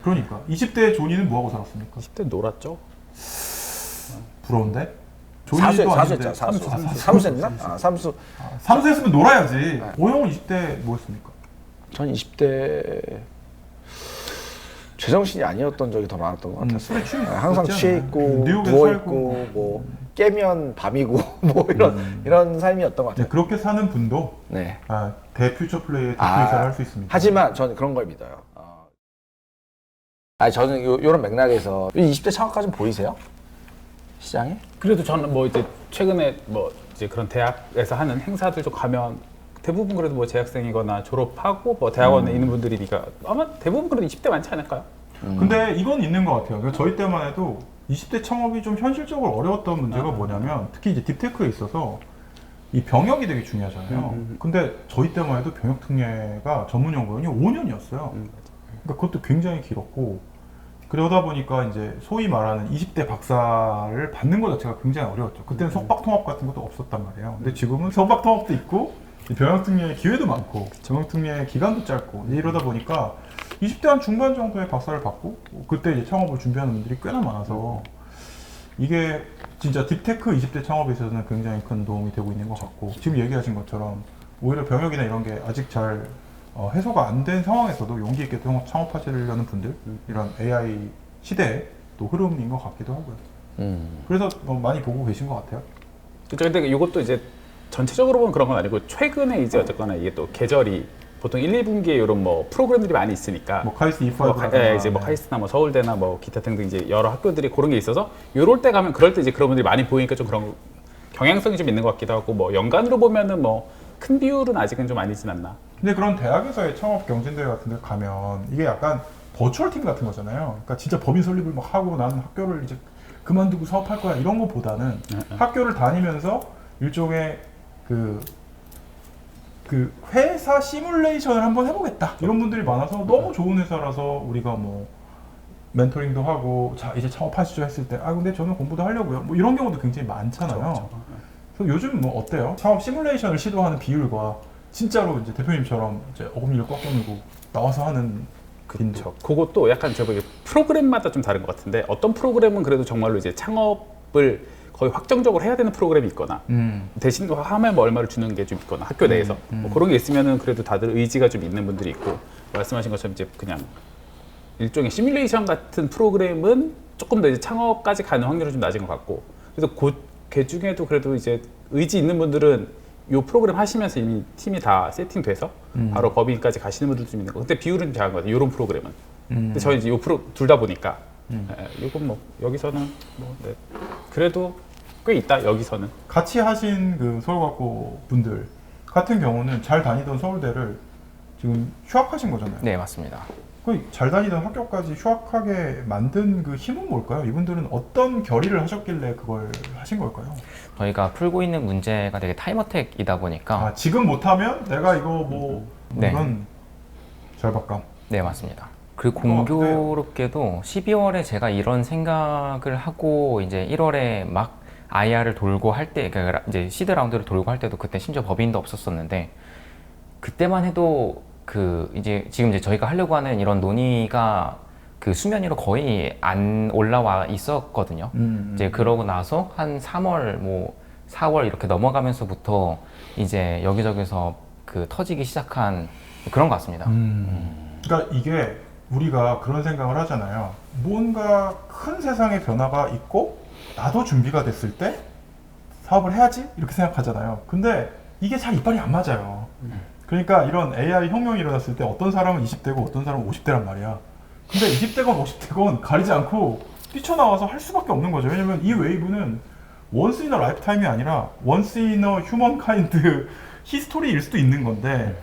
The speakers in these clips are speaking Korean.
그러니까 20대 조니는 뭐하고 살았습니까? 10대 놀았죠. 부러운데? 사수했죠. 아닌데. 삼수했나? 삼수. 삼수했으면 놀아야지. 오형은 20대 뭐였습니까? 전 20대 제정신이 아니었던 적이 더 많았던 것 같았어요. 술에 취해 항상 있었지 취해 않아요? 있고 뉴욕에 누워 살고. 있고 뭐 깨면 밤이고 뭐 이런 삶이었던 것 네, 같아요. 그렇게 사는 분도 네. 대퓨처 플레이의 대표이사를 할 수 있습니다. 하지만 저는 그런 걸 믿어요. 아니 저는 요런 맥락에서 20대 창업까지는 보이세요? 시장에? 그래도 저는 뭐 이제 최근에 뭐 이제 그런 대학에서 하는 행사들 좀 가면 대부분 그래도 뭐 재학생이거나 졸업하고 뭐 대학원에 있는 분들이니까 아마 대부분 그래도 20대 많지 않을까요? 근데 이건 있는 것 같아요. 그러니까 저희 때만 해도 20대 창업이 좀 현실적으로 어려웠던 문제가 뭐냐면 특히 이제 딥테크에 있어서 이 병역이 되게 중요하잖아요. 근데 저희 때만 해도 병역 특례가 전문 연구원이 5년이었어요. 그러니까 그것도 굉장히 길었고 그러다 보니까 이제 소위 말하는 20대 박사를 받는 것 자체가 굉장히 어려웠죠. 그때는 석박통합 같은 것도 없었단 말이에요. 근데 지금은 석박통합도 있고 병역특례의 기회도 많고 병역특례의 기간도 짧고 이러다 보니까 20대 한 중반 정도의 박사를 받고 그때 이제 창업을 준비하는 분들이 꽤나 많아서 이게 진짜 딥테크 20대 창업에 있어서는 굉장히 큰 도움이 되고 있는 것 같고 지금 얘기하신 것처럼 오히려 병역이나 이런 게 아직 잘 해소가 안 된 상황에서도 용기 있게 창업하시려는 분들 이런 AI 시대의 또 흐름인 것 같기도 하고요. 그래서 많이 보고 계신 것 같아요. 그렇죠. 근데 이것도 이제 전체적으로 보면 그런 건 아니고 최근에 이제 어쨌거나 이게 또 계절이 보통 1, 2분기에 이런 뭐 프로그램들이 많이 있으니까 뭐 카이스트 E5라든가 예, 이제 뭐 카이스트나 뭐 서울대나 뭐 기타 등등 이제 여러 학교들이 그런 게 있어서 요럴 때 가면 그럴 때 이제 그런 분들이 많이 보이니까 좀 그런 경향성이 좀 있는 것 같기도 하고 뭐 연간으로 보면은 뭐 큰 비율은 아직은 좀 아니진 않나. 근데 그런 대학에서의 창업 경진대회 같은 데 가면 이게 약간 버추얼 팀 같은 거잖아요. 그러니까 진짜 법인 설립을 막 하고 나는 학교를 이제 그만두고 사업할 거야 이런 거보다는 학교를 다니면서 일종의 그 회사 시뮬레이션을 한번 해보겠다 이런 분들이 많아서 너무 좋은 회사라서 우리가 뭐 멘토링도 하고 자 이제 창업하시죠 했을 때 근데 저는 공부도 하려고요 뭐 이런 경우도 굉장히 많잖아요. 그래서 요즘 뭐 어때요? 창업 시뮬레이션을 시도하는 비율과 진짜로 이제 대표님처럼 이제 어금니를 꽉 깨물고 나와서 하는 그렇죠. 그것도 약간 제가 보기에 프로그램마다 좀 다른 것 같은데 어떤 프로그램은 그래도 정말로 이제 창업을 거의 확정적으로 해야 되는 프로그램이 있거나 대신 하면 뭐 얼마를 주는 게 좀 있거나 학교 내에서 뭐 그런 게 있으면은 그래도 다들 의지가 좀 있는 분들이 있고 말씀하신 것처럼 이제 그냥 일종의 시뮬레이션 같은 프로그램은 조금 더 이제 창업까지 가는 확률이 좀 낮은 것 같고 그래서 그 중에도 그래도 이제 의지 있는 분들은 이 프로그램 하시면서 이미 팀이 다 세팅돼서 바로 법인까지 가시는 분들도 좀 있는 거. 근데 비율은 좀 작은 것 같아요. 이런 프로그램은. 근데 저희 이제 요 프로 둘 다 보니까 이건 뭐 여기서는 뭐 네. 그래도 꽤 있다 여기서는. 같이 하신 그 서울과고 분들 같은 경우는 잘 다니던 서울대를 지금 휴학하신 거잖아요. 네, 맞습니다. 잘 다니던 학교까지 휴학하게 만든 그 힘은 뭘까요? 이분들은 어떤 결의를 하셨길래 그걸 하신 걸까요? 저희가 풀고 있는 문제가 되게 타임어택이다 보니까 지금 못하면 내가 이거 뭐 네. 이건 절박감. 네, 맞습니다. 그리고 공교롭게도 12월에 제가 이런 생각을 하고 이제 1월에 막 IR을 돌고 할 때, 그러니까 이제 시드 라운드를 돌고 할 때도 그때 심지어 법인도 없었었는데 그때만 해도 이제 지금 이제 저희가 하려고 하는 이런 논의가 그 수면 위로 거의 안 올라와 있었거든요. 이제 그러고 나서 한 3월, 뭐 4월 이렇게 넘어가면서부터 이제 여기저기서 터지기 시작한 그런 것 같습니다. 그러니까 이게 우리가 그런 생각을 하잖아요. 뭔가 큰 세상의 변화가 있고 나도 준비가 됐을 때 사업을 해야지 이렇게 생각하잖아요. 근데 이게 잘 이빨이 안 맞아요. 그러니까 이런 AI 혁명이 일어났을 때 어떤 사람은 20대고 어떤 사람은 50대란 말이야. 근데 20대건 50대건 가리지 않고 뛰쳐나와서 할 수밖에 없는 거죠. 왜냐면 이 웨이브는 once in a lifetime이 아니라 once in a humankind 히스토리일 수도 있는 건데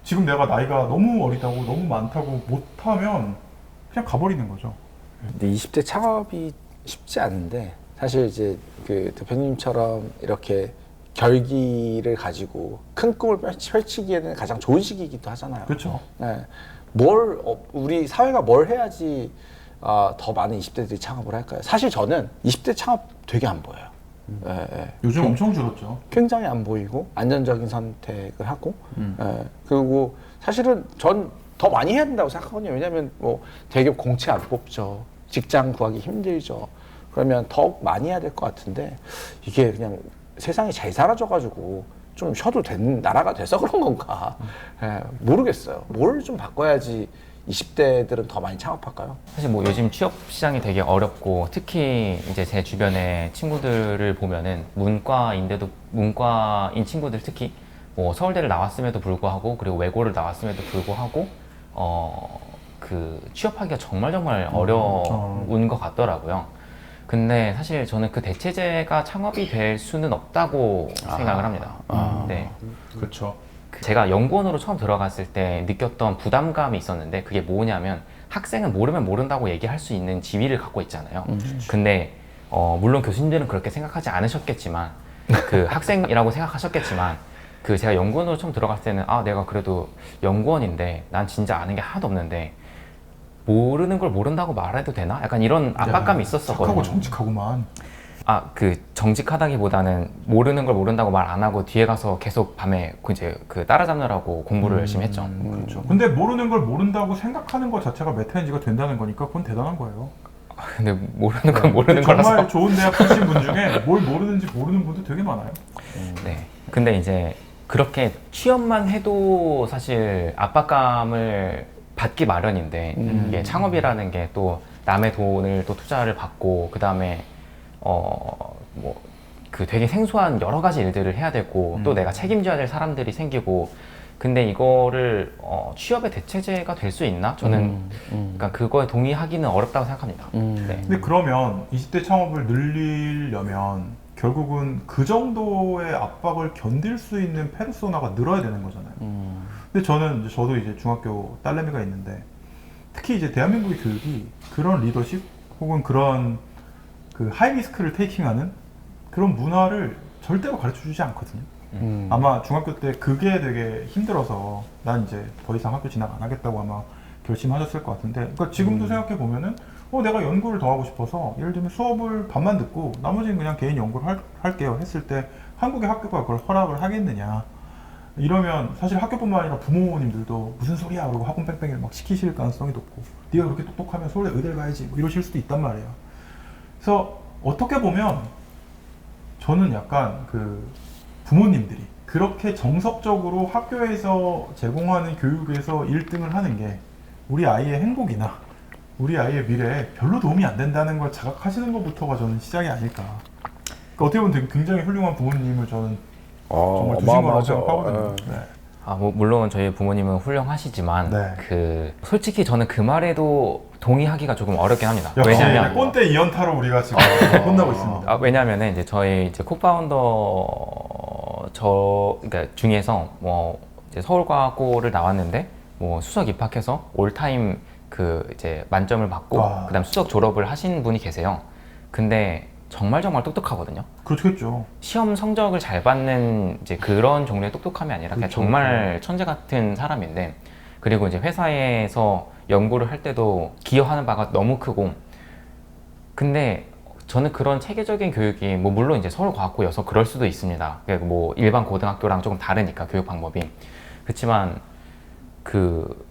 지금 내가 나이가 너무 어리다고 너무 많다고 못하면 그냥 가버리는 거죠. 근데 20대 창업이 쉽지 않은데 사실 이제 그 대표님처럼 이렇게 결기를 가지고 큰 꿈을 펼치기에는 가장 좋은 시기이기도 하잖아요. 그렇죠. 네. 우리 사회가 뭘 해야지 더 많은 20대들이 창업을 할까요? 사실 저는 20대 창업 되게 안 보여요. 요즘 엄청 줄었죠. 굉장히 안 보이고 안전적인 선택을 하고 그리고 사실은 전 더 많이 해야 된다고 생각하거든요. 왜냐하면 뭐 대기업 공채 안 뽑죠. 직장 구하기 힘들죠. 그러면 더 많이 해야 될 것 같은데 이게 그냥 세상이 잘 살아져가지고 좀 쉬어도 되는 나라가 돼서 그런 건가 모르겠어요. 뭘 좀 바꿔야지 20대들은 더 많이 창업할까요? 사실 뭐 요즘 취업 시장이 되게 어렵고 특히 이제 제 주변의 친구들을 보면은 문과인 친구들 특히 뭐 서울대를 나왔음에도 불구하고 그리고 외고를 나왔음에도 불구하고 그 취업하기가 정말 어려운 것 같더라고요. 근데 사실 저는 그 대체제가 창업이 될 수는 없다고 생각을 합니다. 네. 그렇죠. 제가 연구원으로 처음 들어갔을 때 느꼈던 부담감이 있었는데 그게 뭐냐면 학생은 모르면 모른다고 얘기할 수 있는 지위를 갖고 있잖아요. 근데 물론 교수님들은 그렇게 생각하지 않으셨겠지만 그 학생이라고 생각하셨겠지만 그 제가 연구원으로 처음 들어갔을 때는 아 내가 그래도 연구원인데 난 진짜 아는 게 하나도 없는데 모르는 걸 모른다고 말해도 되나? 약간 이런 압박감이 있었었거든요. 착하고 정직하고만. 그 정직하다기보다는 모르는 걸 모른다고 말 안 하고 뒤에 가서 계속 밤에 이제 그 따라잡느라고 공부를 열심히 했죠. 그렇죠. 근데 모르는 걸 모른다고 생각하는 것 자체가 메타인지가 된다는 거니까 그건 대단한 거예요. 근데 모르는 건 모르는 정말 거라서. 좋은 대학 출신 분 중에 뭘 모르는지 모르는 분도 되게 많아요. 네. 근데 이제 그렇게 취업만 해도 사실 압박감을 받기 마련인데 이게 창업이라는 게 또 남의 돈을 또 투자를 받고 그 다음에 뭐 그 되게 생소한 여러 가지 일들을 해야 되고 또 내가 책임져야 될 사람들이 생기고 근데 이거를 취업의 대체제가 될 수 있나? 저는 그러니까 그거에 동의하기는 어렵다고 생각합니다. 네. 근데 그러면 20대 창업을 늘리려면 결국은 그 정도의 압박을 견딜 수 있는 페르소나가 늘어야 되는 거잖아요. 근데 저도 이제 중학교 딸내미가 있는데 특히 이제 대한민국의 교육이 그런 리더십 혹은 그런 그 하이리스크를 테이킹하는 그런 문화를 절대로 가르쳐 주지 않거든요. 아마 중학교 때 그게 되게 힘들어서 난 이제 더 이상 학교 진학 안 하겠다고 아마 결심하셨을 것 같은데 그러니까 지금도 생각해 보면은 내가 연구를 더 하고 싶어서 예를 들면 수업을 반만 듣고 나머지는 그냥 개인 연구를 할게요 했을 때 한국의 학교가 그걸 허락을 하겠느냐 이러면 사실 학교뿐만 아니라 부모님들도 무슨 소리야 그러고 학원 뺑뺑이를 막 시키실 가능성이 높고 네가 그렇게 똑똑하면 서울대 의대를 가야지 뭐 이러실 수도 있단 말이에요. 그래서 어떻게 보면 저는 약간 그 부모님들이 그렇게 정석적으로 학교에서 제공하는 교육에서 1등을 하는 게 우리 아이의 행복이나 우리 아이의 미래에 별로 도움이 안 된다는 걸 자각하시는 것부터가 저는 시작이 아닐까. 그러니까 어떻게 보면 되게 굉장히 훌륭한 부모님을 저는 정말 두신 거라고 생각하거든요. 네. 뭐 물론 저희 부모님은 훌륭하시지만 네. 그 솔직히 저는 그 말에도 동의하기가 조금 어렵긴 합니다. 역시 왜냐면 꼰대 이연타로 우리가 지금 혼나고 있습니다. 왜냐면은 이제 저희 이제 코파운더 그러니까 중에서 뭐 이제 서울과학고를 나왔는데 뭐 수석 입학해서 올타임 그 이제 만점을 받고 그다음 수석 졸업을 하신 분이 계세요. 근데 정말 똑똑하거든요. 그렇겠죠. 시험 성적을 잘 받는 이제 그런 종류의 똑똑함이 아니라 그냥 정말 천재 같은 사람인데 그리고 이제 회사에서 연구를 할 때도 기여하는 바가 너무 크고 근데 저는 그런 체계적인 교육이 뭐 물론 이제 서울과학고여서 그럴 수도 있습니다. 뭐 일반 고등학교랑 조금 다르니까 교육 방법이 그렇지만 그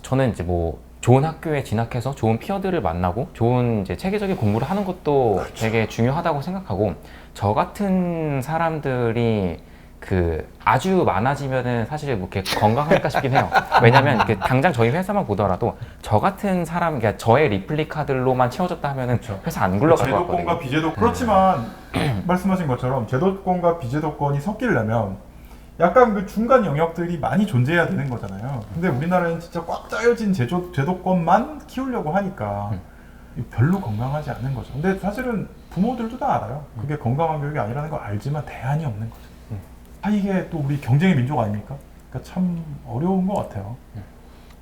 저는 이제 뭐 좋은 학교에 진학해서 좋은 피어들을 만나고 좋은 이제 체계적인 공부를 하는 것도 되게 중요하다고 생각하고 저 같은 사람들이 그 아주 많아지면은 사실 뭐 이렇게 건강할까 싶긴 해요. 왜냐면 이렇게 당장 저희 회사만 보더라도 저 같은 사람, 그러니까 저의 리플리카들로만 채워졌다 하면은 회사 안 굴러갈 것 같거든요. 제도권과 비제도 그렇지만 말씀하신 것처럼 제도권과 비제도권이 섞이려면 약간 그 중간 영역들이 많이 존재해야 되는 거잖아요. 근데 우리나라는 진짜 꽉 짜여진 제도권만 키우려고 하니까 별로 건강하지 않는 거죠. 근데 사실은 부모들도 다 알아요. 그게 건강한 교육이 아니라는 걸 알지만 대안이 없는 거죠. 이게 또 우리 경쟁의 민족 아닙니까? 그러니까 참 어려운 것 같아요.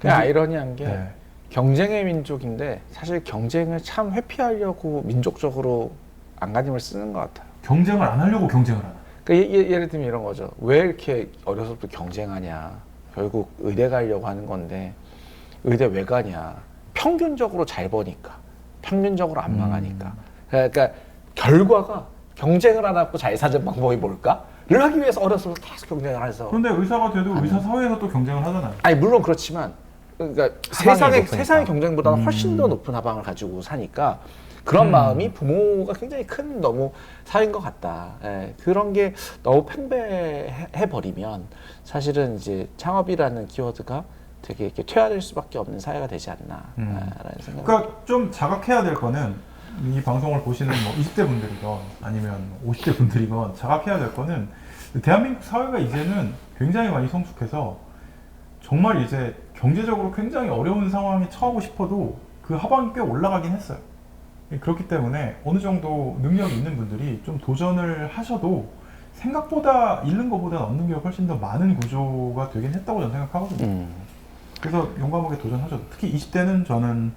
그냥 아이러니한 게 네. 경쟁의 민족인데 사실 경쟁을 참 회피하려고 민족적으로 안간힘을 쓰는 것 같아요. 경쟁을 안 하려고 경쟁을 하나. 그러니까 예를 들면 이런 거죠. 왜 이렇게 어려서부터 경쟁하냐. 결국 의대 가려고 하는 건데 의대 왜 가냐. 평균적으로 잘 버니까. 평균적으로 안 망하니까. 그러니까 결과가 경쟁을 안 하고 잘 사는 방법이 뭘까? 를 하기 위해서 어려서부터 계속 경쟁을 해서. 그런데 의사가 돼도 의사 사회에서 또 경쟁을 하잖아요. 아니 물론 그렇지만 그러니까 하방이 높으니까. 세상의 경쟁보다는 훨씬 더 높은 하방을 가지고 사니까 그런 마음이 부모가 굉장히 큰 너무 사인 것 같다. 예, 그런 게 너무 팽배해 버리면 사실은 이제 창업이라는 키워드가 되게 이렇게 퇴화될 수밖에 없는 사회가 되지 않나라는 생각. 그러니까 좀 자각해야 될 거는 이 방송을 보시는 뭐 20대 분들이건 아니면 50대 분들이건 자각해야 될 거는 대한민국 사회가 이제는 굉장히 많이 성숙해서 정말 이제 경제적으로 굉장히 어려운 상황에 처하고 싶어도 그 하방이 꽤 올라가긴 했어요. 그렇기 때문에 어느 정도 능력이 있는 분들이 좀 도전을 하셔도 생각보다 잃는 것보다 얻는 게 훨씬 더 많은 구조가 되긴 했다고 저는 생각하거든요. 그래서 용감하게 도전하셔도 특히 20대는 저는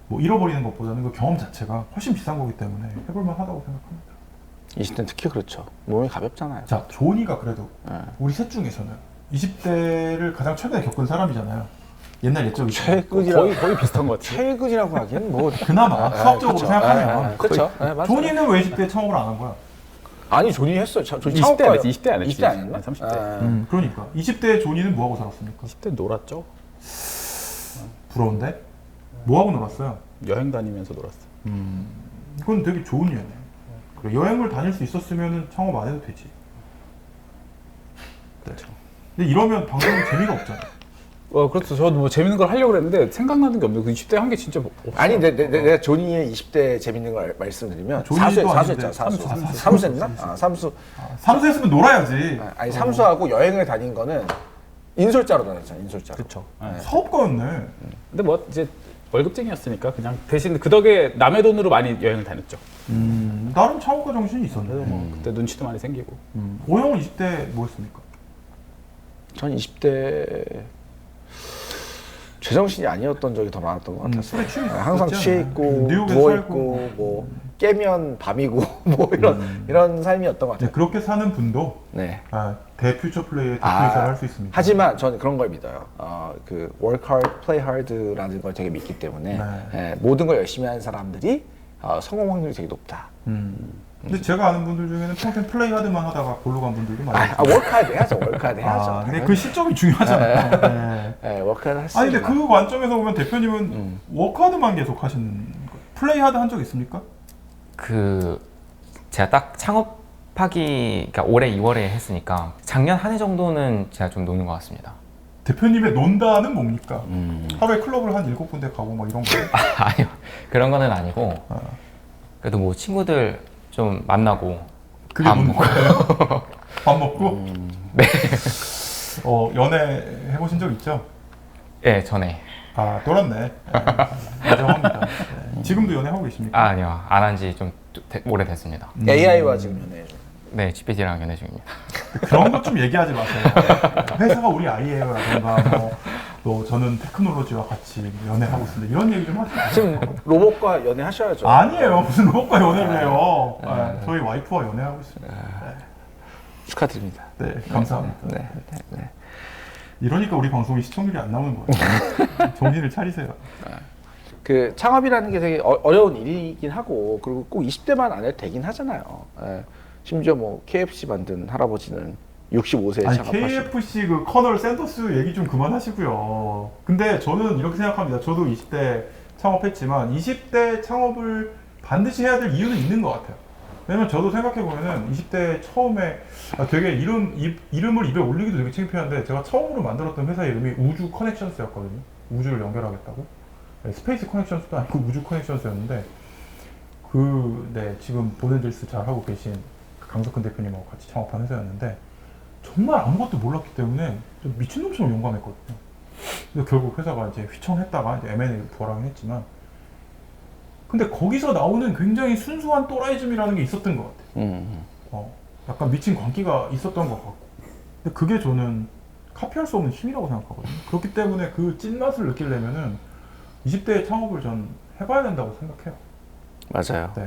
뭐 잃어버리는 것보다는 그 경험 자체가 훨씬 비싼 거기 때문에 해볼만 하다고 생각합니다. 20대는 특히 그렇죠. 몸이 가볍잖아요. 자, 조니가 그래도 우리 셋 중에서는 20대를 가장 최근에 겪은 사람이잖아요. 옛날 옛적이죠. 최근이라고 거의 비슷한 것 같아요. 최근이라고 하기엔 뭐 그나마 수학적으로 그쵸. 생각하면 그렇죠. 맞아요. 조니는 왜 20대에 창업을 안 한 거야? 아니 조니 했어요. 조니 20대 안 했지. 20대 안 했지. 20대 안 했나? 30대. 그러니까 20대 조니는 뭐하고 살았습니까? 20대 놀았죠. 부러운데? 뭐하고 놀았어요? 여행 다니면서 놀았어. 이건 되게 좋은 예네. 그래, 여행을 다닐 수 있었으면 창업 안 해도 되지. 그렇죠. 근데 이러면 방송에 재미가 없잖아. 그렇죠. 저도 뭐 재밌는 걸 하려고 그랬는데 생각나는 게 없는데 그 20대 한 게 진짜 없어. 아니 내가 조니의 20대 재밌는 걸 말씀드리면 조니도 사수했잖아. 아닌데. 사수했나? 삼수. 사무소에서는 놀아야지. 아니 삼수하고 여행을 다닌 거는 인솔자로 다녔잖아. 인솔자로. 그렇죠. 사업가였네. 근데 뭐 이제 월급쟁이였으니까 그냥 대신 그 덕에 남의 돈으로 많이 여행을 다녔죠. 나름 창업가 정신이 있었네. 그래서 뭐 그때 눈치도 많이 생기고. 오형은 20대 뭐 했습니까? 전 20대 제정신이 아니었던 적이 더 많았던 것 같았어요. 술에 취해 항상 있었지 취해 않아요? 있고 뉴욕에 누워 살고. 있고 뭐 깨면 밤이고 뭐 이런 삶이었던 것 네, 같아요. 그렇게 사는 분도 네. 대퓨처 플레이의 대표이사를 할 수 있습니다. 하지만 저는 그런 걸 믿어요. 그 work hard, play hard라는 걸 되게 믿기 때문에 네. 모든 걸 열심히 하는 사람들이 성공 확률이 되게 높다. 근데 제가 아는 분들 중에는 평생 플레이 하드만 하다가 골로 간 분들도 많아요. work hard 해야죠. work hard 해야죠. 근데 그 시점이 중요하잖아요. 네. 네, work hard 할수 아니 근데 그 관점에서 보면 대표님은 워크하드만 계속 하시는 거예요. 플레이 하드 한 적 있습니까? 제가 딱 창업하기 그러니까 올해 2월에 했으니까 작년 한 해 정도는 제가 좀 노는 것 같습니다. 대표님의 논다는 뭡니까? 하루에 클럽을 한 7군데 가고 뭐 이런 거. 아니요, 그런 거는 아니고 그래도 뭐 친구들 좀 만나고 그게 밥 논 먹고. 거예요? 밥 먹고? 네. 연애 해보신 적 있죠? 예, 전에. 놀았네. 네, 인정합니다. 네. 지금도 연애하고 계십니까? 아니요, 안 한 지 좀 오래됐습니다. AI와 지금 연애해줘. 네, GPT랑 연애 중입니다. 그런 것 좀 얘기하지 마세요. 회사가 우리 아이예요 라든가 뭐 저는 테크놀로지와 같이 연애하고 있습니다. 이런 얘기 좀 하지 마세요. 지금 로봇과 연애하셔야죠. 아니에요. 무슨 로봇과 연애를 해요. 저희 와이프와 연애하고 있습니다. 축하드립니다. 네, 감사합니다. 네. 이러니까 우리 방송이 시청률이 안 나오는 거예요. 정신을 차리세요. 그 창업이라는 게 되게 어려운 일이긴 하고 그리고 꼭 20대만 안 해도 되긴 하잖아요. 예. 심지어 뭐 KFC 만든 할아버지는 65세에 아니 창업하시고 KFC 그 커널 샌더스 얘기 좀 그만하시고요. 근데 저는 이렇게 생각합니다. 저도 20대 창업했지만 20대 창업을 반드시 해야 될 이유는 있는 것 같아요. 왜냐면 저도 생각해보면은 20대 처음에 되게 이름을 입에 올리기도 되게 창피한데 제가 처음으로 만들었던 회사 이름이 우주 커넥션스였거든요. 우주를 연결하겠다고. 네, 스페이스 커넥션스도 아니고 우주 커넥션스였는데 지금 보네들스 잘 하고 계신 강석근 대표님하고 같이 창업한 회사였는데 정말 아무것도 몰랐기 때문에 좀 미친놈처럼 용감했거든요. 근데 결국 회사가 이제 휘청했다가 이제 M&A로 부활하긴 했지만 근데 거기서 나오는 굉장히 순수한 또라이즘이라는 게 있었던 것 같아요. 약간 미친 광기가 있었던 것 같고 근데 그게 저는 카피할 수 없는 힘이라고 생각하거든요. 그렇기 때문에 그 찐맛을 느끼려면은 20대 창업을 전 해봐야 된다고 생각해요. 맞아요. 네.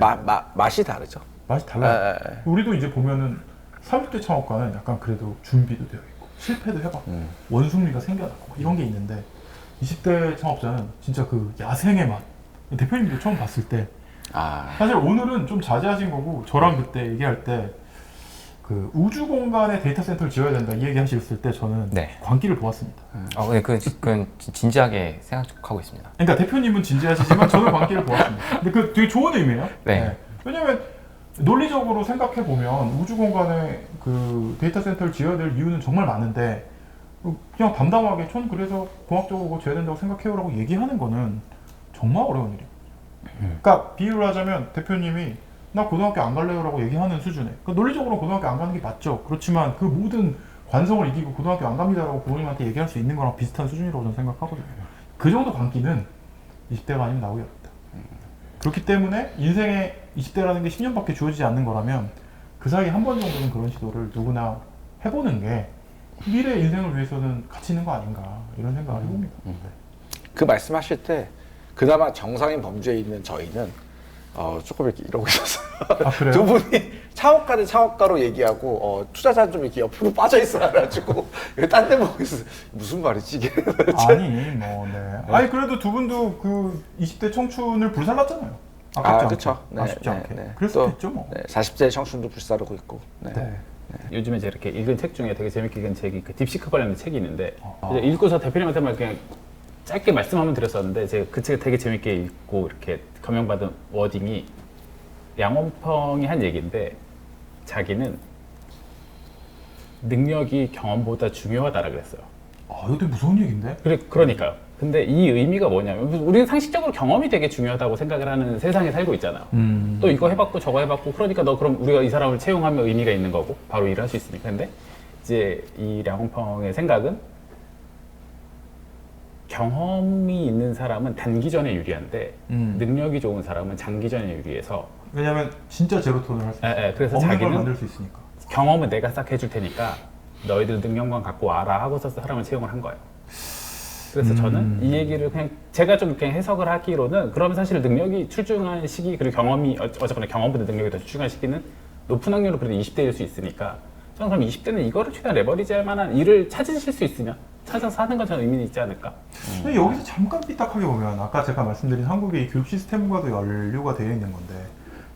맛이 다르죠. 맛이 달라요. 우리도 이제 보면은 30대 창업가는 약간 그래도 준비도 되어 있고 실패도 해봤고 원숭미가 생겨났고 이런 게 있는데 20대 창업자는 진짜 그 야생의 맛 대표님도 처음 봤을 때 사실 오늘은 좀 자제하신 거고 저랑 그때 얘기할 때 그 우주 공간에 데이터 센터를 지어야 된다 이 얘기 하셨을 때 저는 네. 광기를 보았습니다. 근데 그건 진지하게 생각하고 있습니다. 그러니까 대표님은 진지하시지만 저는 광기를 보았습니다. 근데 그 되게 좋은 의미예요. 네. 왜냐면 논리적으로 생각해 보면 우주 공간에 그 데이터 센터를 지어야 될 이유는 정말 많은데 그냥 담담하게 전 그래서 공학적으로 그거 지어야 된다고 생각해요라고 얘기하는 거는 정말 어려운 일이에요. 그러니까 비유를 하자면 대표님이 나 고등학교 안 갈래요라고 얘기하는 수준에 그러니까 논리적으로 고등학교 안 가는 게 맞죠. 그렇지만 그 모든 관성을 이기고 고등학교 안 갑니다라고 부모님한테 얘기할 수 있는 거랑 비슷한 수준이라고 저는 생각하거든요. 그 정도 광기는 20대가 아니면 나오기 어렵다. 그렇기 때문에 인생에 20대라는 게 10년밖에 주어지지 않는 거라면 그 사이에 한 번 정도는 그런 시도를 누구나 해보는 게 미래 인생을 위해서는 가치 있는 거 아닌가 이런 생각을 해봅니다. 그 말씀하실 때 그나마 정상인 범주에 있는 저희는 조금 이렇게 이러고 있었어요. 아, 그래요? 두 분이 창업가 대 창업가로 얘기하고 투자자는 좀 이렇게 옆으로 빠져 있어가지고 딴 데 보고 있어요. 무슨 말이지 이게? 아니 뭐 네. 아니 그래도 두 분도 그 20대 청춘을 불살랐잖아요. 그렇죠. 아쉽지 않게. 그럴 수도 있죠 뭐. 네, 40대 청춘도 불사르고 있고. 네. 요즘에 제가 이렇게 읽은 책 중에 되게 재밌게 읽은 책이 그 딥시크 관련된 책이 있는데 이제 읽고서 대표님한테만 그냥 짧게 말씀하면 드렸었는데 제가 그 책을 되게 재밌게 읽고 이렇게 감명받은 워딩이 양원펑이 한 얘기인데 자기는 능력이 경험보다 중요하다라 그랬어요. 이거 되게 무서운 얘기인데? 그러니까요. 근데 이 의미가 뭐냐면 우리는 상식적으로 경험이 되게 중요하다고 생각을 하는 세상에 살고 있잖아요. 또 이거 해봤고 저거 해봤고 그러니까 너 그럼 우리가 이 사람을 채용하면 의미가 있는 거고 바로 일을 할 수 있으니까. 근데 이제 이 량홍펑의 생각은 경험이 있는 사람은 단기전에 유리한데 능력이 좋은 사람은 장기전에 유리해서 왜냐면 진짜 제로톤을 할 수 있어요. 그래서 없는 걸 자기는 만들 수 있으니까. 경험은 내가 싹 해줄 테니까 너희들 능력만 갖고 와라 하고서 사람을 채용을 한 거예요. 그래서 저는 이 얘기를 그냥 제가 좀 그냥 해석을 하기로는 그러면 사실 능력이 출중한 시기 그리고 경험이 어쨌거나 경험보다 능력이 더 출중한 시기는 높은 확률로 그래도 20대일 수 있으니까 저는 그럼 20대는 이거를 최대한 레버리지 할 만한 일을 찾으실 수 있으면 찾아서 하는 건 저는 의미는 있지 않을까. 근데 여기서 잠깐 삐딱하게 보면 아까 제가 말씀드린 한국의 교육 시스템과도 연류가 되어 있는 건데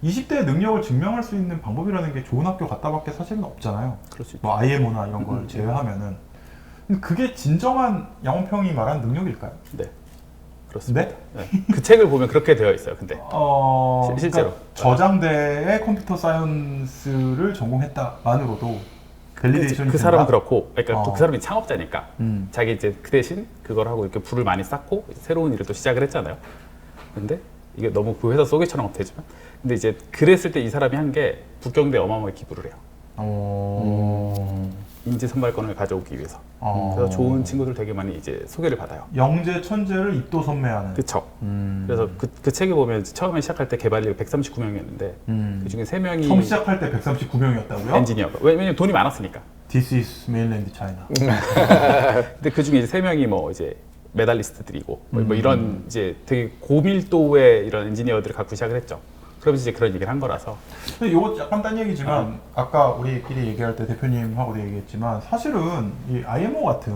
20대의 능력을 증명할 수 있는 방법이라는 게 좋은 학교 갔다밖에 사실은 없잖아요. 그럴 수 있죠. 뭐 IMO나 이런 걸 제외하면은 근데 그게 진정한 양원평이 말하는 능력일까요? 네, 그렇습니다. 네? 네. 그 책을 보면 그렇게 되어 있어요. 근데 실제로 그러니까 저장대의 컴퓨터 사이언스를 전공했다만으로도 밸리데이션이 그 사람은 그렇고, 그러니까 또 어. 그 사람이 창업자니까 자기 이제 그 대신 그걸 하고 이렇게 불을 많이 쌓고 새로운 일을 또 시작을 했잖아요. 근데 이게 너무 그 회사 소개처럼 되지만, 근데 이제 그랬을 때 이 사람이 한 게 북경대에 어마어마하게 기부를 해요. 인재 선발권을 가져오기 위해서. 그래서 좋은 친구들 되게 많이 이제 소개를 받아요. 영재 천재를 입도 선매하는. 그쵸. 그래서 그 책에 보면 처음에 시작할 때 개발이 139명이었는데 그 중에 3명이 처음 시작할 때 139명이었다고요? 엔지니어가. 왜냐면 돈이 많았으니까. This is mainland China. 근데 그 중에 이제 3명이 뭐 이제 메달리스트들이고 뭐 이런 이제 되게 고밀도의 이런 엔지니어들을 갖고 시작을 했죠. 그러면서 이제 그런 얘기를 한 거라서. 근데 이거 약간 딴 얘기지만 아까 우리끼리 얘기할 때 대표님하고도 얘기했지만 사실은 이 IMO 같은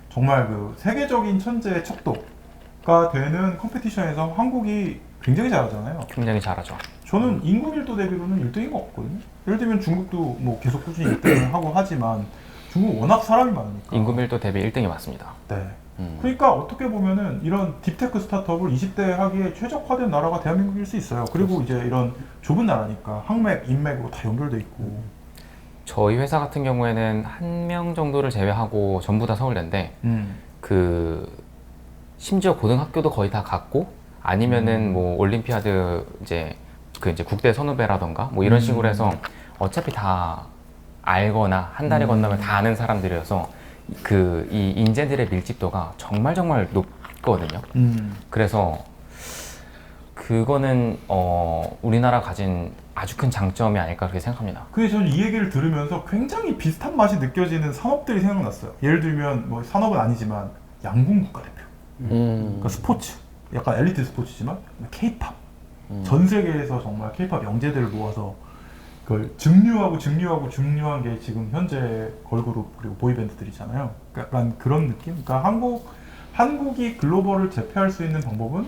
정말 그 세계적인 천재의 척도가 되는 컴피티션에서 한국이 굉장히 잘하잖아요. 굉장히 잘하죠. 저는 인구 밀도 대비로는 1등인 것 같거든요. 예를 들면 중국도 뭐 계속 꾸준히 1등을 하고 하지만 중국 워낙 사람이 많으니까. 인구 밀도 대비 1등이 맞습니다. 네. 그러니까 어떻게 보면은 이런 딥테크 스타트업을 20대 하기에 최적화된 나라가 대한민국일 수 있어요. 그리고 이제 이런 좁은 나라니까 항맥, 인맥으로 다 연결돼 있고. 저희 회사 같은 경우에는 한 명 정도를 제외하고 전부 다 서울대인데 그 심지어 고등학교도 거의 다 갔고 아니면은 뭐 올림피아드 이제 그 이제 국대 선후배라던가 뭐 이런 식으로 해서 어차피 다 알거나 한 달에 건너면 다 아는 사람들이어서 그 이 인재들의 밀집도가 정말 높거든요. 그래서 그거는 우리나라 가진 아주 큰 장점이 아닐까 그렇게 생각합니다. 근데 저는 이 얘기를 들으면서 굉장히 비슷한 맛이 느껴지는 산업들이 생각났어요. 예를 들면 뭐 산업은 아니지만 양궁 국가대표, 그러니까 스포츠, 약간 엘리트 스포츠지만 K-팝, 전 세계에서 정말 K-팝 영재들을 모아서 그걸 증류한 게 지금 현재 걸그룹 그리고 보이밴드들이잖아요. 그러니까 약간 그런 느낌? 그러니까 한국이 글로벌을 제패할 수 있는 방법은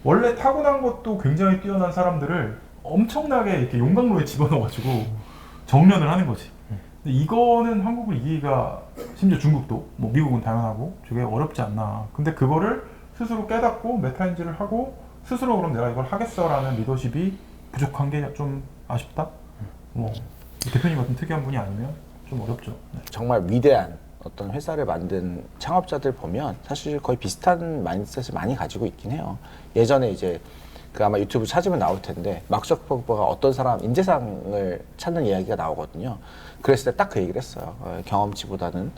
원래 타고난 것도 굉장히 뛰어난 사람들을 엄청나게 이렇게 용광로에 집어넣어가지고 정면을 하는 거지. 근데 이거는 한국을 이기기가 심지어 중국도 뭐 미국은 당연하고 되게 어렵지 않나. 근데 그거를 스스로 깨닫고 메타인지를 하고 스스로 그럼 내가 이걸 하겠어라는 리더십이 부족한 게 좀 아쉽다. 뭐 대표님 같은 특이한 분이 아니면 좀 어렵죠. 네. 정말 위대한 어떤 회사를 만든 창업자들 보면 사실 거의 비슷한 마인드셋을 많이 가지고 있긴 해요. 예전에 이제 그 아마 유튜브 찾으면 나올 텐데 마크 저커버그가 어떤 사람 인재상을 찾는 이야기가 나오거든요. 그랬을 때 딱 그 얘기를 했어요. 경험치보다는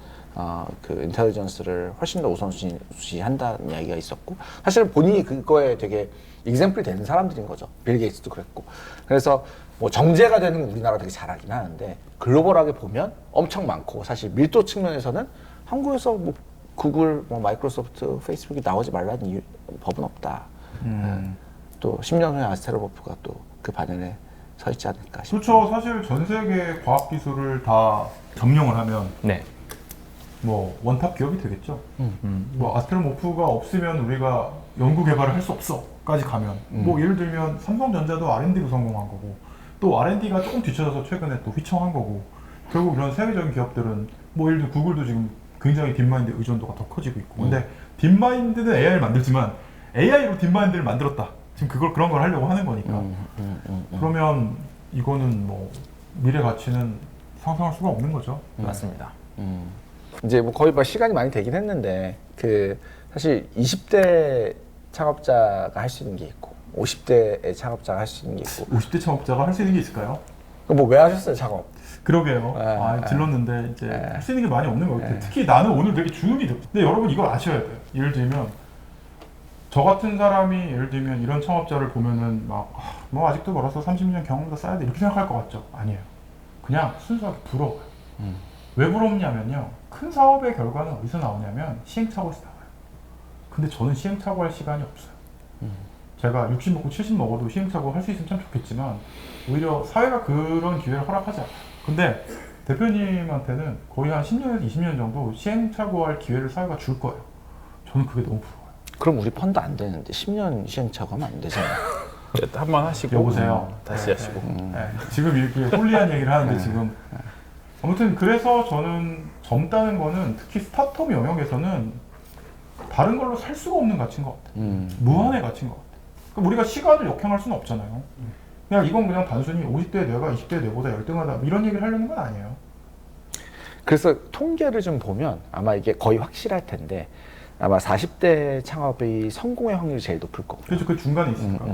그 인텔리전스를 훨씬 더 우선시한다는 이야기가 있었고, 사실은 본인이 그거에 되게 example이 되는 사람들인 거죠. 빌 게이츠도 그랬고. 그래서 뭐 정제가 되는 건 우리나라가 되게 잘하긴 하는데 글로벌하게 보면 엄청 많고, 사실 밀도 측면에서는 한국에서 뭐 구글, 뭐 마이크로소프트, 페이스북이 나오지 말라는 법은 없다. 또 10년 후에 아스트로버프가 또 그 반열에 서 있지 않을까 싶어요. 그렇죠. 사실 전 세계 과학 기술을 다 점령을 하면 네. 뭐 원탑 기업이 되겠죠. 뭐 아스트로모프가 없으면 우리가 연구 개발을 할 수 없어까지 가면 뭐 예를 들면 삼성전자도 R&D로 성공한 거고 또 R&D가 조금 뒤쳐져서 최근에 또 휘청한 거고 결국 이런 세계적인 기업들은 뭐 예를 들어 구글도 지금 굉장히 딥마인드 의존도가 더 커지고 있고 근데 딥마인드는 AI를 만들지만 AI로 딥마인드를 만들었다. 지금 그런 걸 하려고 하는 거니까 그러면 이거는 뭐 미래 가치는 상상할 수가 없는 거죠. 맞습니다. 이제 뭐 거의 뭐 시간이 많이 되긴 했는데 그 사실 20대 창업자가 할 수 있는 게 있고 50대의 창업자가 할 수 있는 게 있고 50대 창업자가 할 수 있는 게 있을까요? 뭐 왜 하셨어요 창업? 그러게요. 들렀는데 이제 할 수 있는 게 많이 없는 것 같아요. 특히 나는 오늘 되게 주눅이 들어. 근데 여러분 이걸 아셔야 돼요. 예를 들면 저 같은 사람이 예를 들면 이런 창업자를 보면은 막 뭐 아직도 멀어서 30년 경험도 쌓아야 돼 이렇게 생각할 것 같죠? 아니에요. 그냥 순수하게 부러워요. 왜 부럽냐면요. 큰 사업의 결과는 어디서 나오냐면 시행착오에서 나와요. 근데 저는 시행착오 할 시간이 없어요. 제가 60 먹고 70 먹어도 시행착오 할 수 있으면 참 좋겠지만 오히려 사회가 그런 기회를 허락하지 않아요. 근데 대표님한테는 거의 한 10년에서 20년 정도 시행착오 할 기회를 사회가 줄 거예요. 저는 그게 너무 부러워요. 그럼 우리 펀드 안 되는데 10년 시행착오하면 안 되잖아요. 한번 하시고 여보세요. 다시 하시고. 네, 지금 이렇게 홀리한 얘기를 하는데 지금 아무튼 그래서 저는 젊다는 거는 특히 스타트업 영역에서는 다른 걸로 살 수가 없는 가치인 것 같아요. 무한의 가치인 것 같아요. 그러니까 우리가 시간을 역행할 수는 없잖아요. 그냥 이건 그냥 단순히 50대 뇌가 20대 뇌보다 열등하다 이런 얘기를 하려는 건 아니에요. 그래서 통계를 좀 보면 아마 이게 거의 확실할 텐데 아마 40대 창업이 성공의 확률이 제일 높을 거고. 그렇죠. 그 중간에 있으니까.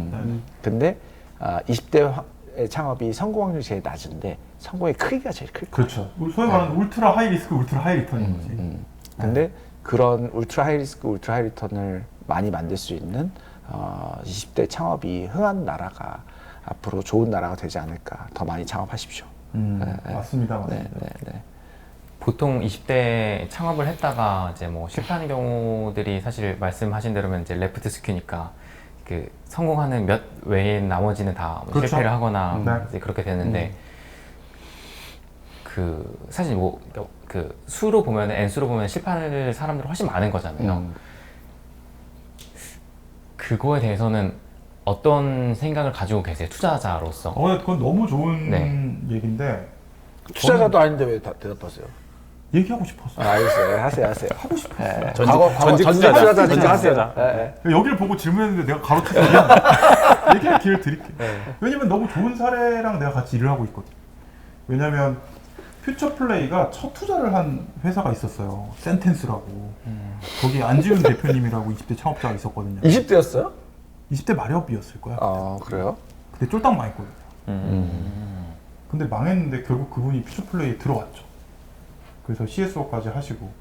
근데 20대 창업이 성공 확률이 제일 낮은데 성공의 크기가 제일 클 거예요. 그렇죠. 소위 말하는 울트라 하이 리스크, 울트라 하이 리턴인 거지. 근데 그런 울트라 하이 리스크, 울트라 하이 리턴을 많이 만들 수 있는 20대 창업이 흥한 나라가 앞으로 좋은 나라가 되지 않을까. 더 많이 창업하십시오. 맞습니다. 네, 네, 네. 보통 20대 창업을 했다가 이제 뭐 실패하는 경우들이 사실 말씀하신 대로면 이제 레프트 스큐니까 그 성공하는 몇 외에 나머지는 다 그렇죠. 실패를 하거나 네. 이제 그렇게 되는데 그 사실 뭐 그 수로 보면 N수로 보면 실패하는 사람들이 훨씬 많은 거잖아요. 그거에 대해서는 어떤 생각을 가지고 계세요? 투자자로서. 그건 너무 좋은 네. 얘기인데 투자자도 아닌데 왜 대답하세요? 얘기하고 싶었어요. 알겠어요. 하세요. 하고 싶었어요. 네. 전직 전직 투자자. 투자자니까 전직 하세요. 투자자. 네, 네. 여기를 보고 질문했는데 내가 가로채서 얘기할 기회를 드릴게요. 왜냐면 너무 좋은 사례랑 내가 같이 일을 하고 있거든. 왜냐면 퓨처플레이가 첫 투자를 한 회사가 있었어요. 센텐스라고. 거기 안지훈 대표님이라고 20대 창업자가 있었거든요. 20대였어요? 20대 말엽이었을 거야. 그래요? 그때 쫄딱 망했거든요. 근데 망했는데 결국 그분이 퓨처플레이에 들어왔죠. 그래서 CSO까지 하시고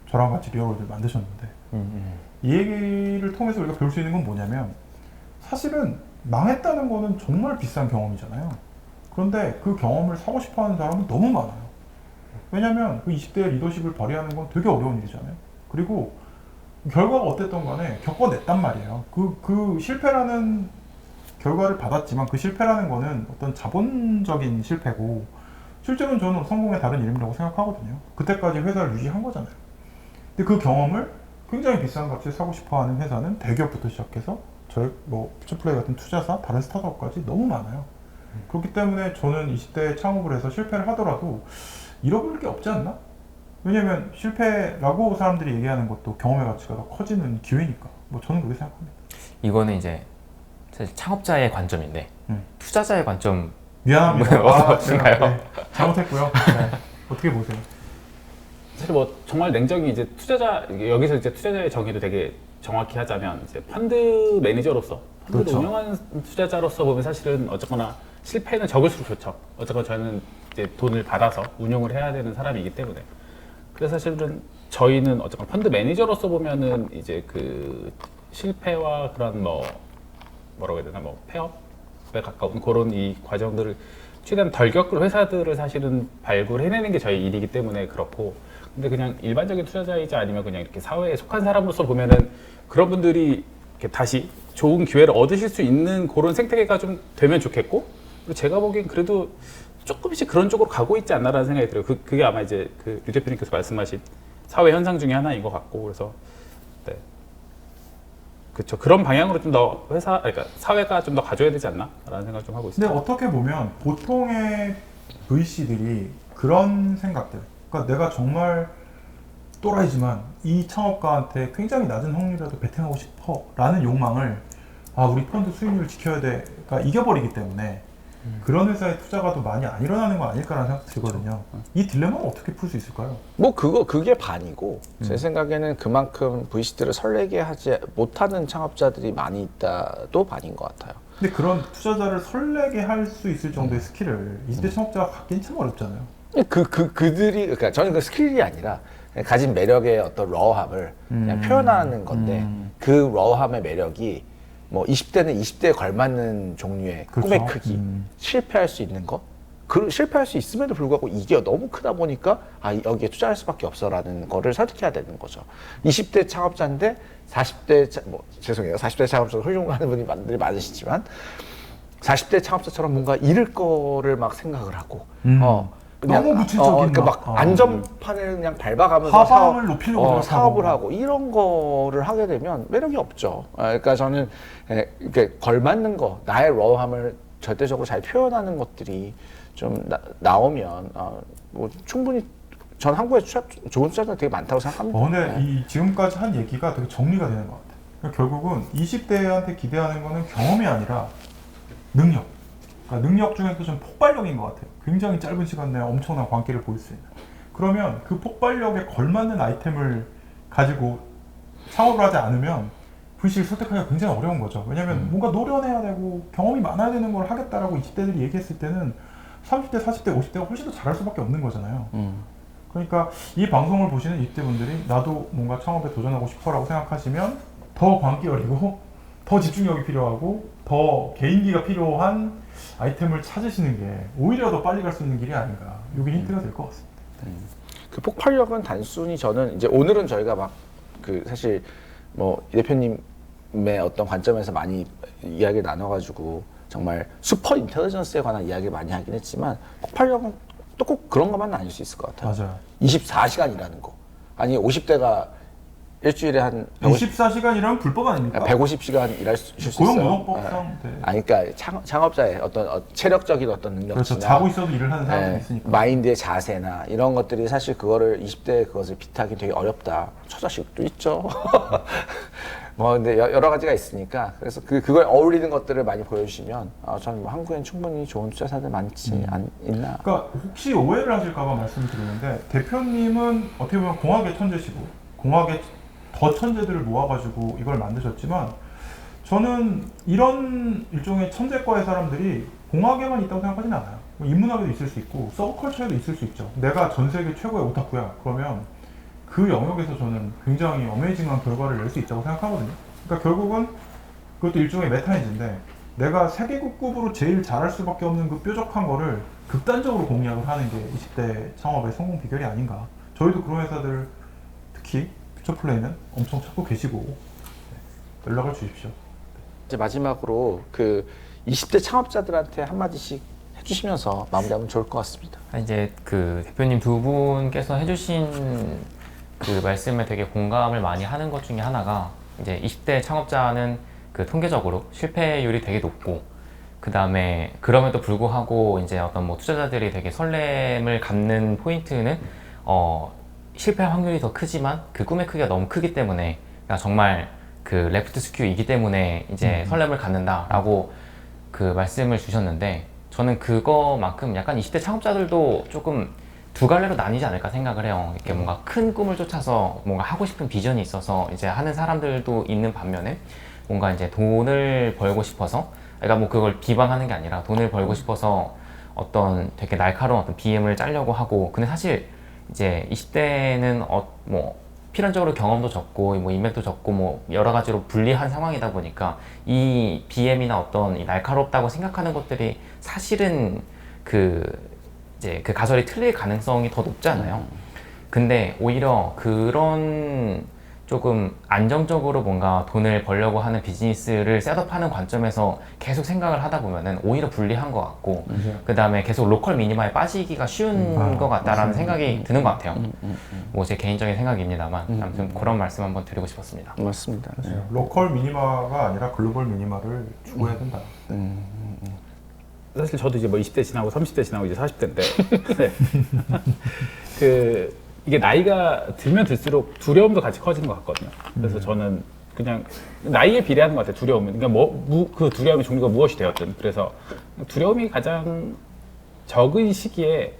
저랑 같이 리얼월드를 만드셨는데 이 얘기를 통해서 우리가 배울 수 있는 건 뭐냐면 사실은 망했다는 거는 정말 비싼 경험이잖아요. 그런데 그 경험을 사고 싶어하는 사람은 너무 많아요. 왜냐면 그 20대의 리더십을 발휘하는 건 되게 어려운 일이잖아요. 그리고 결과가 어땠던 간에 겪어냈단 말이에요. 그 실패라는 결과를 받았지만 그 실패라는 거는 어떤 자본적인 실패고 실제로는 저는 성공의 다른 이름이라고 생각하거든요. 그때까지 회사를 유지한 거잖아요. 근데 그 경험을 굉장히 비싼 값에 사고 싶어하는 회사는 대기업부터 시작해서 저희 뭐 퓨처플레이 같은 투자사, 다른 스타트업까지 너무 많아요. 그렇기 때문에 저는 20대 창업을 해서 실패를 하더라도 잃어버릴 게 없지 않나? 왜냐면 실패라고 사람들이 얘기하는 것도 경험의 가치가 더 커지는 기회니까. 뭐 저는 그렇게 생각합니다. 이거는 이제 사실 창업자의 관점인데 투자자의 관점 미안합니다. 어떠신가요? 제가, 잘못했고요. 네. 어떻게 보세요? 사실 뭐 정말 냉정히 이제 투자자 여기서 이제 투자자의 정의도 되게 정확히 하자면 이제 펀드 매니저로서 펀드를 그렇죠. 운영하는 투자자로서 보면 사실은 어쨌거나 실패는 적을수록 좋죠. 어쨌거나 저는 이제 돈을 받아서 운용을 해야 되는 사람이기 때문에. 그래서 사실은 저희는 어쨌거나 펀드 매니저로서 보면은 이제 그 실패와 그런 뭐라고 해야 되나 폐업에 가까운 그런 이 과정들을 최대한 덜 겪을 회사들을 사실은 발굴해내는 게 저희 일이기 때문에 그렇고, 근데 그냥 일반적인 투자자이자 아니면 그냥 이렇게 사회에 속한 사람으로서 보면은 그런 분들이 이렇게 다시 좋은 기회를 얻으실 수 있는 그런 생태계가 좀 되면 좋겠고, 그리고 제가 보기엔 그래도 조금씩 그런 쪽으로 가고 있지 않나라는 생각이 들어요. 그게 아마 이제 그 류 대표님께서 말씀하신 사회 현상 중에 하나인 것 같고, 그래서 네. 그렇죠. 그런 방향으로 좀 더 그러니까 사회가 좀 더 가져야 되지 않나라는 생각을 좀 하고 근데 있습니다. 어떻게 보면 보통의 VC들이 그런 생각들, 그러니까 내가 정말 또라이지만 이 창업가한테 굉장히 낮은 확률이라도 베팅하고 싶어 라는 욕망을 우리 펀드 수익률을 지켜야 돼가 이겨버리기 때문에 그런 회사의 투자가 더 많이 안 일어나는 거 아닐까라는 생각이 들거든요. 이 딜레마를 어떻게 풀 수 있을까요? 뭐 그게 반이고 제 생각에는 그만큼 VC들을 설레게 하지 못하는 창업자들이 많이 있다도 반인 것 같아요. 근데 그런 투자자를 설레게 할 수 있을 정도의 스킬을 20대 창업자가 갖기는 참 어렵잖아요. 그들이 그러니까 저는 그 스킬이 아니라 가진 매력의 어떤 러함을 그냥 표현하는 건데 그 러함의 매력이 뭐 20대는 20대에 걸맞는 종류의 그렇죠. 꿈의 크기, 실패할 수 있는 거, 실패할 수 있음에도 불구하고 이게 너무 크다 보니까 여기에 투자할 수밖에 없어라는 거를 설득해야 되는 거죠. 20대 창업자인데 40대 죄송해요. 40대 창업자 훌륭한 분들이 많으시지만 40대 창업자처럼 뭔가 잃을 거를 막 생각을 하고 너무 구체적인 그러니까 막 안전판을 그냥 밟아가면서 하방을 높이려고 노력하고. 사업을 하고 이런 거를 하게 되면 매력이 없죠. 그러니까 저는 이렇게 걸맞는 거, 나의 러함을 절대적으로 잘 표현하는 것들이 좀 나오면 뭐 충분히 전 한국에 좋은 투자자가 되게 많다고 생각합니다. 근데 이 지금까지 한 얘기가 되게 정리가 되는 것 같아요. 그러니까 결국은 20대한테 기대하는 거는 경험이 아니라 능력. 그러니까 능력 중에도 좀 폭발력인 것 같아요. 굉장히 짧은 시간 내에 엄청난 광기를 보일 수 있는. 그러면 그 폭발력에 걸맞는 아이템을 가지고 창업을 하지 않으면 VC를 설득하기가 굉장히 어려운 거죠. 왜냐하면 뭔가 노련해야 되고 경험이 많아야 되는 걸 하겠다라고 20대들이 얘기했을 때는 30대, 40대, 50대가 훨씬 더 잘할 수밖에 없는 거잖아요. 그러니까 이 방송을 보시는 20대 분들이 나도 뭔가 창업에 도전하고 싶어라고 생각하시면 더 광기 어리고 더 집중력이 필요하고 더 개인기가 필요한 아이템을 찾으시는 게 오히려 더 빨리 갈 수 있는 길이 아닌가. 이게 힌트가 될 것 같습니다. 그 폭발력은 단순히 저는 이제 오늘은 저희가 막 그 사실 뭐 이 대표님의 어떤 관점에서 많이 이야기를 나눠가지고 정말 슈퍼 인텔리전스에 관한 이야기를 많이 하긴 했지만 폭발력은 또 꼭 그런 것만은 아닐 수 있을 것 같아요. 맞아요. 24시간 일하는 거. 아니 50대가 일주일에 한 24시간이라면 불법 아닙니까? 150시간 일할 수 있어요. 고용노동법상. 네. 아니 그러니까 창업자의 어떤 체력적인 어떤 능력이나 그렇죠. 자고 있어도 일을 하는 사람들이 있으니까. 마인드의 자세나 이런 것들이 사실 그거를 20대에 그것을 비트하기 되게 어렵다. 처자식도 있죠. 뭐 근데 여러 가지가 있으니까 그래서 그걸 어울리는 것들을 많이 보여주시면 저는 뭐 한국엔 충분히 좋은 투자사들 많지 있나. 그러니까 혹시 오해를 하실까봐 말씀을 드리는데 대표님은 어떻게 보면 공학의 천재시고 공학의 더 천재들을 모아가지고 이걸 만드셨지만 저는 이런 일종의 천재과의 사람들이 공학에만 있다고 생각하진 않아요. 인문학에도 있을 수 있고 서브컬처에도 있을 수 있죠. 내가 전 세계 최고의 오타쿠야. 그러면 그 영역에서 저는 굉장히 어메이징한 결과를 낼 수 있다고 생각하거든요. 그러니까 결국은 그것도 일종의 메타인지인데 내가 세계국급으로 제일 잘할 수밖에 없는 그 뾰족한 거를 극단적으로 공략을 하는 게 20대 창업의 성공 비결이 아닌가. 저희도 그런 회사들 특히 퓨처플레이는 엄청 찾고 계시고 연락을 주십시오. 이제 마지막으로 그 20대 창업자들한테 한마디씩 해주시면서 마무리하면 좋을 것 같습니다. 이제 그 대표님 두 분께서 해주신 그 말씀에 되게 공감을 많이 하는 것 중에 하나가 이제 20대 창업자는 그 통계적으로 실패율이 되게 높고 그 다음에 그럼에도 불구하고 이제 어떤 뭐 투자자들이 되게 설렘을 갖는 포인트는 실패할 확률이 더 크지만 그 꿈의 크기가 너무 크기 때문에 그러니까 정말 그 레프트 스큐이기 때문에 이제 설렘을 갖는다라고 그 말씀을 주셨는데 저는 그거만큼 약간 20대 창업자들도 조금 두 갈래로 나뉘지 않을까 생각을 해요. 이렇게 뭔가 큰 꿈을 쫓아서 뭔가 하고 싶은 비전이 있어서 이제 하는 사람들도 있는 반면에 뭔가 이제 돈을 벌고 싶어서 그러니까 뭐 그걸 비방하는 게 아니라 돈을 벌고 싶어서 어떤 되게 날카로운 어떤 BM을 짜려고 하고 근데 사실 이제 20대는 뭐 필연적으로 경험도 적고 뭐 인맥도 적고 뭐 여러 가지로 불리한 상황이다 보니까 이 BM이나 어떤 이 날카롭다고 생각하는 것들이 사실은 이제 그 가설이 틀릴 가능성이 더 높잖아요. 근데 오히려 그런 조금 안정적으로 뭔가 돈을 벌려고 하는 비즈니스를 셋업하는 관점에서 계속 생각을 하다 보면은 오히려 불리한 것 같고 그 다음에 계속 로컬 미니마에 빠지기가 쉬운 것 같다라는 생각이 드는 것 같아요. 뭐 제 개인적인 생각입니다만 아무튼 그런 말씀 한번 드리고 싶었습니다. 맞습니다. 네. 로컬 미니마가 아니라 글로벌 미니마를 추구해야 된다. 사실 저도 이제 뭐 20대 지나고 30대 지나고 이제 40대인데 이게 나이가 들면 들수록 두려움도 같이 커지는 것 같거든요. 그래서 저는 그냥 나이에 비례하는 것 같아요. 두려움은. 그러니까 그 두려움의 종류가 무엇이 되었든. 그래서 두려움이 가장 적은 시기에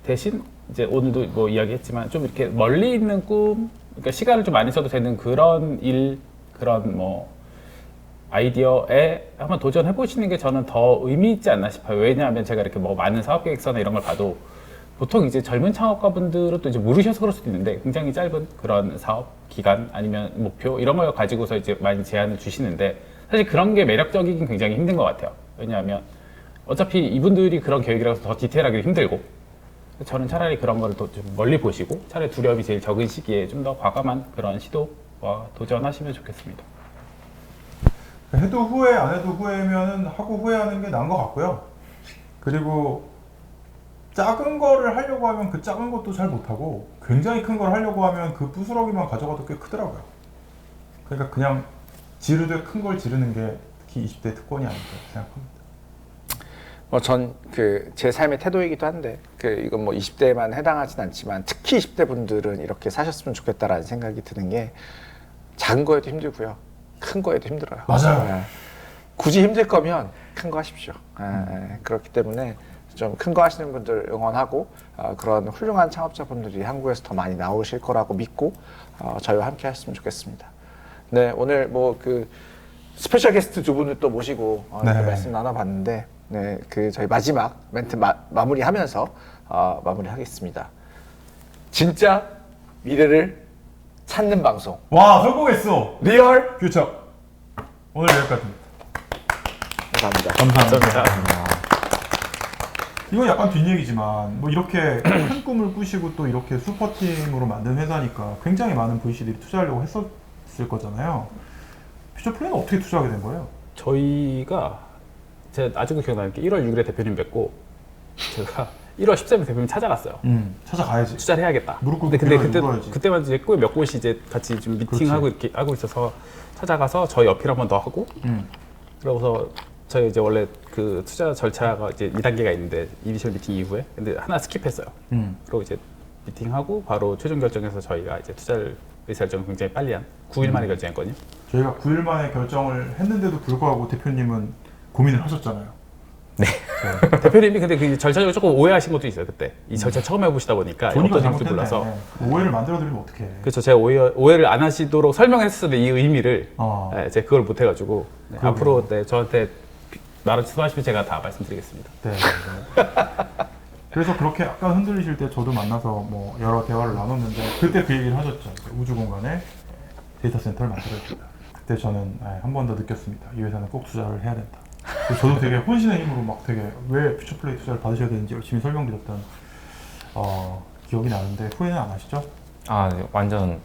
대신 이제 오늘도 뭐 이야기했지만 좀 이렇게 멀리 있는 꿈, 그러니까 시간을 좀 많이 써도 되는 그런 그런 뭐 아이디어에 한번 도전해 보시는 게 저는 더 의미 있지 않나 싶어요. 왜냐하면 제가 이렇게 뭐 많은 사업 계획서나 이런 걸 봐도 보통 이제 젊은 창업가분들은 또 이제 모르셔서 그럴 수도 있는데 굉장히 짧은 그런 사업 기간 아니면 목표 이런 걸 가지고서 이제 많이 제안을 주시는데 사실 그런 게 매력적이긴 굉장히 힘든 것 같아요. 왜냐하면 어차피 이분들이 그런 계획이라서 더 디테일하기 힘들고 저는 차라리 그런 거를 더 좀 멀리 보시고 차라리 두려움이 제일 적은 시기에 좀 더 과감한 그런 시도와 도전하시면 좋겠습니다. 해도 후회 안 해도 후회면은 하고 후회하는 게 나은 것 같고요. 그리고 작은 거를 하려고 하면 그 작은 것도 잘 못하고 굉장히 큰 걸 하려고 하면 그 부스러기만 가져가도 꽤 크더라고요. 그러니까 그냥 지르되 큰 걸 지르는 게 특히 20대 특권이 아닐까 생각합니다. 뭐 전 제 삶의 태도이기도 한데 이건 뭐 20대에만 해당하진 않지만 특히 20대 분들은 이렇게 사셨으면 좋겠다라는 생각이 드는 게 작은 거에도 힘들고요. 큰 거에도 힘들어요. 맞아요. 네. 굳이 힘들 거면 큰 거 하십시오. 그렇기 때문에 좀 큰 거 하시는 분들 응원하고 그런 훌륭한 창업자분들이 한국에서 더 많이 나오실 거라고 믿고 저희와 함께 하셨으면 좋겠습니다. 네, 오늘 뭐 스페셜 게스트 두 분을 또 모시고 이렇게 말씀 나눠봤는데 네, 저희 마지막 멘트 마무리하면서 마무리하겠습니다. 진짜 미래를 찾는 방송. 와, 성공했어. 리얼 퓨처. 오늘 여기까지입니다. 감사합니다. 감사합니다. 이건 약간 뒷얘기지만 뭐 이렇게 큰 꿈을 꾸시고 또 이렇게 슈퍼팀으로 만든 회사니까 굉장히 많은 VC들이 투자하려고 했었을 거잖아요. 퓨처플랜은 어떻게 투자하게 된 거예요? 저희가 제가 아직도 기억나는 게 1월 6일에 대표님 뵙고 제가 1월 13일 대표님 찾아갔어요. 찾아가야지. 투자를 해야겠다. 무릎 꿇고 근데 물어야지. 그때만 이제 꽤 몇 곳이 이제 같이 좀 미팅하고 이렇게 하고 있어서 찾아가서 저희 어필 한 번 더 하고 그러고서 저희 이제 원래 그 투자 절차가 이제 2단계가 있는데 이니셜 미팅 이후에 근데 하나 스킵했어요. 그리고 이제 미팅하고 바로 최종 결정해서 저희가 이제 투자를 의사결정을 굉장히 빨리 한 9일 만에 결정했거든요. 저희가 9일 만에 결정을 했는데도 불구하고 대표님은 고민을 하셨잖아요. 네. 대표님이 근데 그 절차적으로 조금 오해하신 것도 있어요. 그때 이 절차 처음 해보시다 보니까 본인이 어떤 점수 잘못했네. 몰라서 오해를 만들어드리면 어떡해. 그래서 제가 오해를 안 하시도록 설명했었는데 이 의미를 네, 제가 그걸 못 해가지고 네, 앞으로 네, 저한테 말씀하시면 제가 다 말씀드리겠습니다. 네. 그래서 그렇게 약간 흔들리실 때 저도 만나서 뭐 여러 대화를 나눴는데 그때 그 얘기를 하셨죠. 우주 공간에 데이터 센터를 만들어야 된다. 그때 저는 한 번 더 느꼈습니다. 이 회사는 꼭 투자를 해야 된다. 저도 되게 혼신의 힘으로 막 되게 왜 퓨처플레이 투자를 받으셔야 되는지 열심히 설명드렸던 기억이 나는데 후회는 안 하시죠? 네, 완전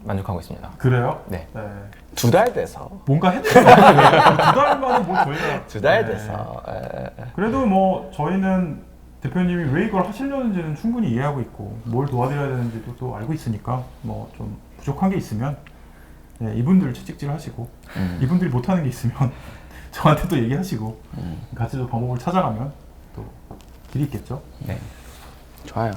만족하고 있습니다. 그래요? 네. 2달 돼서. 뭔가 했는데 두 달 만에 뭐 저희가 2달 돼서. 그래도 뭐 저희는 대표님이 왜 이걸 하시려는지는 충분히 이해하고 있고 뭘 도와드려야 되는지도 또 알고 있으니까 뭐 좀 부족한 게 있으면 이분들 채찍질 하시고 이분들이 못하는 게 있으면 저한테도 얘기하시고 같이 또 방법을 찾아가면 또 길이 있겠죠. 네. 좋아요.